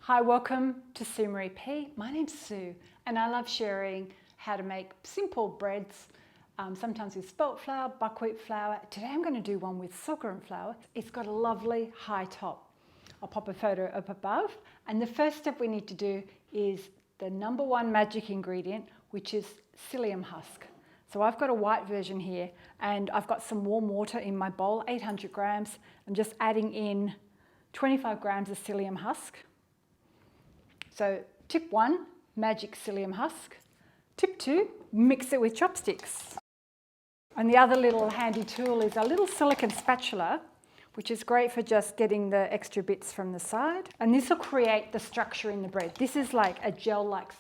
Hi, welcome to Sue Marie P. My name's Sue and I love sharing how to make simple breads, sometimes with spelt flour, buckwheat flour. Today I'm going to do one with sorghum flour. It's got a lovely high top. I'll pop a photo up above. And the first step we need to do is the number one magic ingredient, which is psyllium husk. So I've got a white version here and I've got some warm water in my bowl, 800 grams. I'm just adding in 25 grams of psyllium husk. So tip 1, magic psyllium husk. Tip 2, mix it with chopsticks. And the other little handy tool is a little silicone spatula, which is great for just getting the extra bits from the side. And this will create the structure in the bread. This is like a gel-like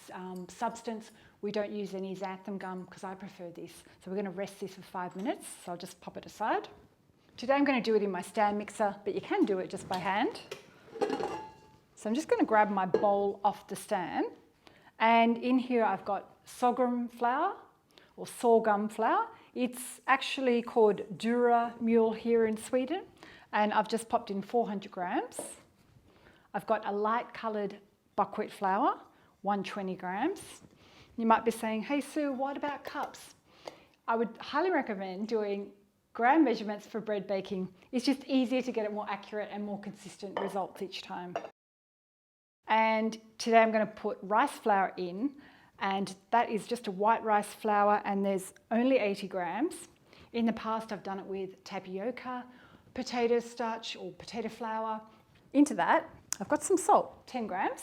substance. We don't use any xanthan gum because I prefer this. So we're going to rest this for 5 minutes. So I'll just pop it aside. Today I'm going to do it in my stand mixer, but you can do it just by hand. So I'm just going to grab my bowl off the stand, and in here I've got sorghum flour or sorghum flour. It's actually called Dura Mule here in Sweden, and I've just popped in 400 grams. I've got a light coloured buckwheat flour, 120 grams. You might be saying, hey Sue, what about cups? I would highly recommend doing gram measurements for bread baking. It's just easier to get it more accurate and more consistent results each time. And today I'm going to put rice flour in, and that is just a white rice flour, and there's only 80 grams. In the past I've done it with tapioca, potato starch or potato flour. Into that I've got some salt, 10 grams,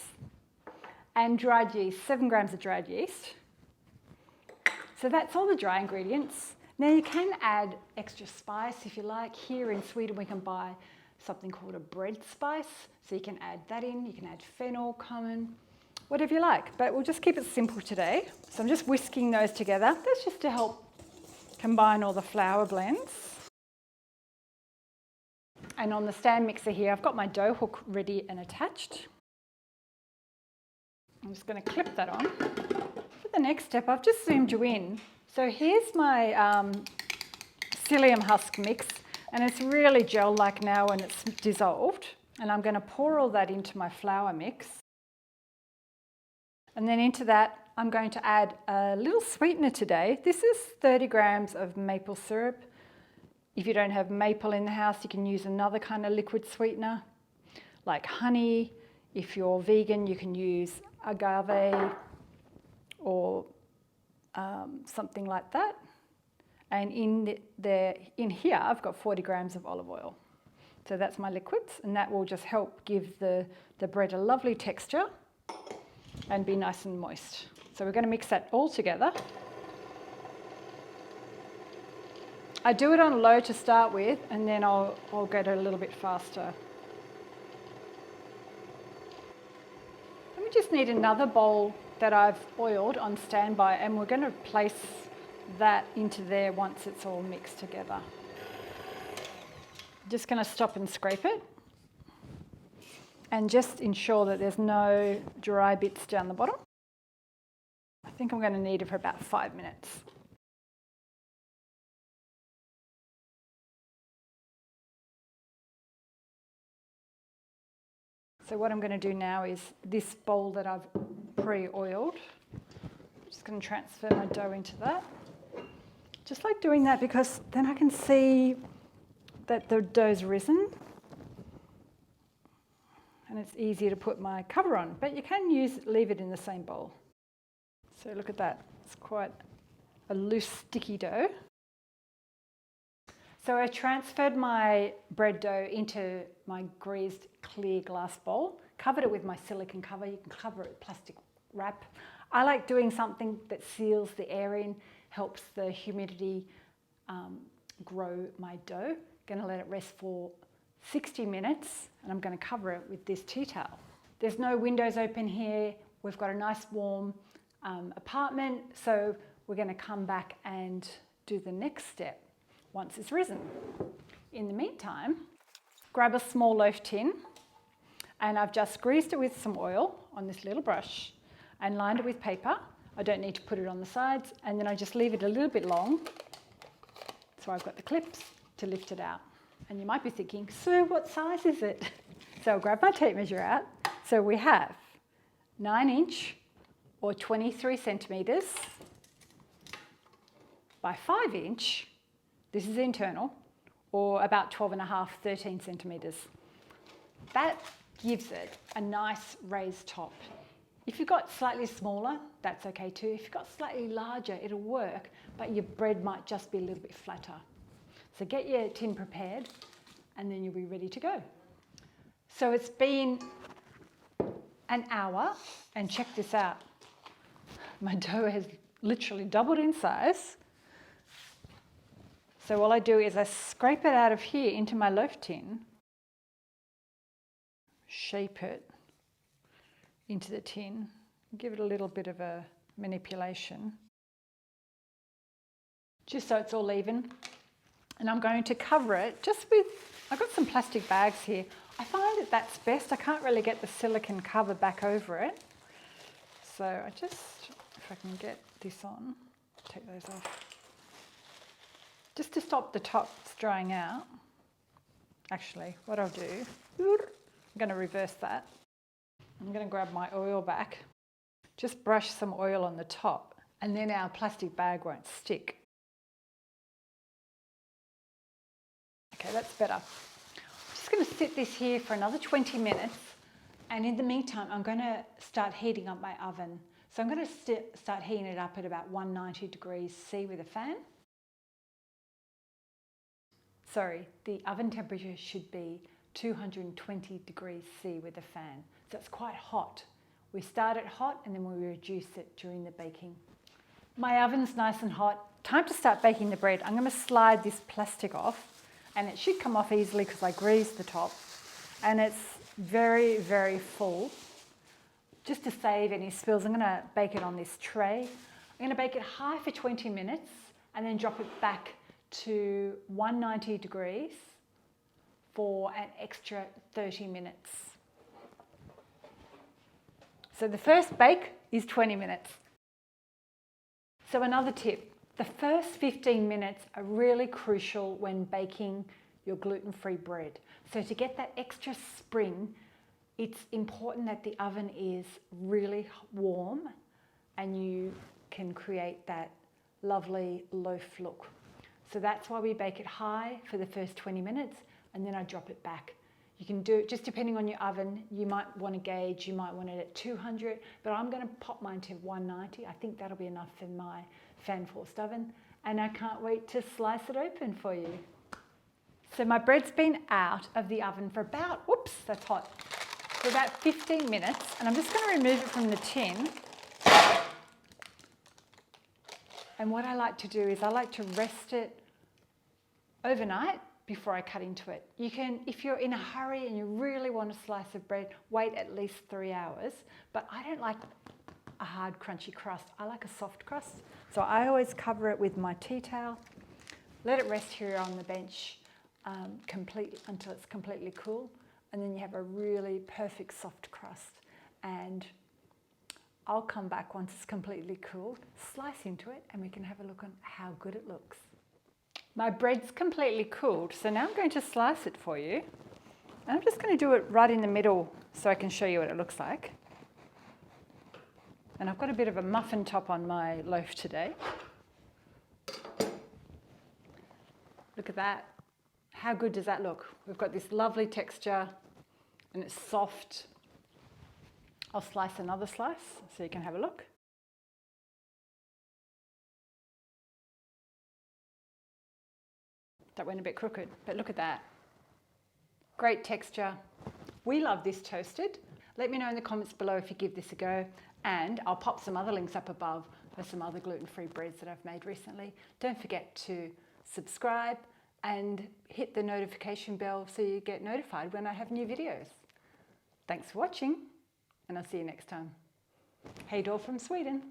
and dried yeast, 7 grams of dried yeast. So that's all the dry ingredients. Now you can add extra spice if you like. Here in Sweden we can buy something called a bread spice, so you can add that in. You can add fennel, cumin, whatever you like, but we'll just keep it simple today. So I'm just whisking those together. That's just to help combine all the flour blends. And on the stand mixer here, I've got my dough hook ready and attached. I'm just going to clip that on. For the next step, I've just zoomed you in. So here's my psyllium husk mix. And it's really gel-like now when it's dissolved. And I'm going to pour all that into my flour mix. And then into that, I'm going to add a little sweetener today. This is 30 grams of maple syrup. If you don't have maple in the house, you can use another kind of liquid sweetener, like honey. If you're vegan, you can use agave or something like that. And in here, I've got 40 grams of olive oil. So that's my liquids, and that will just help give the bread a lovely texture and be nice and moist. So we're going to mix that all together. I do it on low to start with, and then I'll get it a little bit faster. And we just need another bowl that I've oiled on standby, and we're going to place that into there once it's all mixed together. Just going to stop and scrape it and just ensure that there's no dry bits down the bottom. I think I'm going to need it for about 5 minutes. So what I'm going to do now is this bowl that I've pre-oiled, I'm just going to transfer my dough into that. Just like doing that because then I can see that the dough's risen and it's easier to put my cover on, but you can leave it in the same bowl. So look at that, it's quite a loose sticky dough. So I transferred my bread dough into my greased clear glass bowl, covered it with my silicone cover. You can cover it with plastic wrap. I like doing something that seals the air in, helps the humidity grow my dough. Going to let it rest for 60 minutes, and I'm going to cover it with this tea towel. There's no windows open here. We've got a nice warm apartment, so we're going to come back and do the next step once it's risen. In the meantime, grab a small loaf tin, and I've just greased it with some oil on this little brush and lined it with paper. I don't need to put it on the sides, and then I just leave it a little bit long. So I've got the clips to lift it out. And you might be thinking, Sue, what size is it? So I'll grab my tape measure out. So we have 9-inch or 23 centimetres by 5-inch, this is internal, or about 12.5, 13 centimetres. That gives it a nice raised top. If you've got slightly smaller, that's okay too. If you've got slightly larger, it'll work, but your bread might just be a little bit flatter. So get your tin prepared and then you'll be ready to go. So it's been an hour and check this out. My dough has literally doubled in size. So all I do is I scrape it out of here into my loaf tin, shape it into the tin, give it a little bit of a manipulation, just so it's all even. And I'm going to cover it just with, I've got some plastic bags here. I find that that's best. I can't really get the silicone cover back over it. So I just, if I can get this on, take those off. Just to stop the tops drying out. Actually, what I'll do, I'm going to reverse that. I'm going to grab my oil back, just brush some oil on the top, and then our plastic bag won't stick. Okay, that's better. I'm just going to sit this here for another 20 minutes, and in the meantime, I'm going to start heating up my oven. So I'm going to start heating it up at about 190 degrees C with a fan. Sorry, the oven temperature should be 220 degrees C with a fan. So it's quite hot. We start it hot and then we reduce it during the baking. My oven's nice and hot. Time to start baking the bread. I'm going to slide this plastic off and it should come off easily because I greased the top. And it's very, very full. Just to save any spills, I'm going to bake it on this tray. I'm going to bake it high for 20 minutes and then drop it back to 190 degrees for an extra 30 minutes. So the first bake is 20 minutes. So another tip, the first 15 minutes are really crucial when baking your gluten-free bread. So to get that extra spring, it's important that the oven is really warm and you can create that lovely loaf look. So that's why we bake it high for the first 20 minutes and then I drop it back. You can do it just depending on your oven. You might want to gauge, you might want it at 200, but I'm going to pop mine to 190. I think that'll be enough for my fan-forced oven. And I can't wait to slice it open for you. So my bread's been out of the oven for about, whoops, that's hot, for about 15 minutes. And I'm just going to remove it from the tin. And what I like to do is I like to rest it overnight before I cut into it. You can, if you're in a hurry and you really want a slice of bread, wait at least 3 hours. But I don't like a hard, crunchy crust. I like a soft crust. So I always cover it with my tea towel, let it rest here on the bench until it's completely cool. And then you have a really perfect soft crust. And I'll come back once it's completely cooled, slice into it, and we can have a look on how good it looks. My bread's completely cooled, so now I'm going to slice it for you. And I'm just going to do it right in the middle so I can show you what it looks like. And I've got a bit of a muffin top on my loaf today. Look at that. How good does that look? We've got this lovely texture and it's soft. I'll slice another slice so you can have a look. That went a bit crooked, but look at that. Great texture. We love this toasted. Let me know in the comments below if you give this a go, and I'll pop some other links up above for some other gluten-free breads that I've made recently. Don't forget to subscribe and hit the notification bell so you get notified when I have new videos. Thanks for watching, and I'll see you next time. Hej då from Sweden.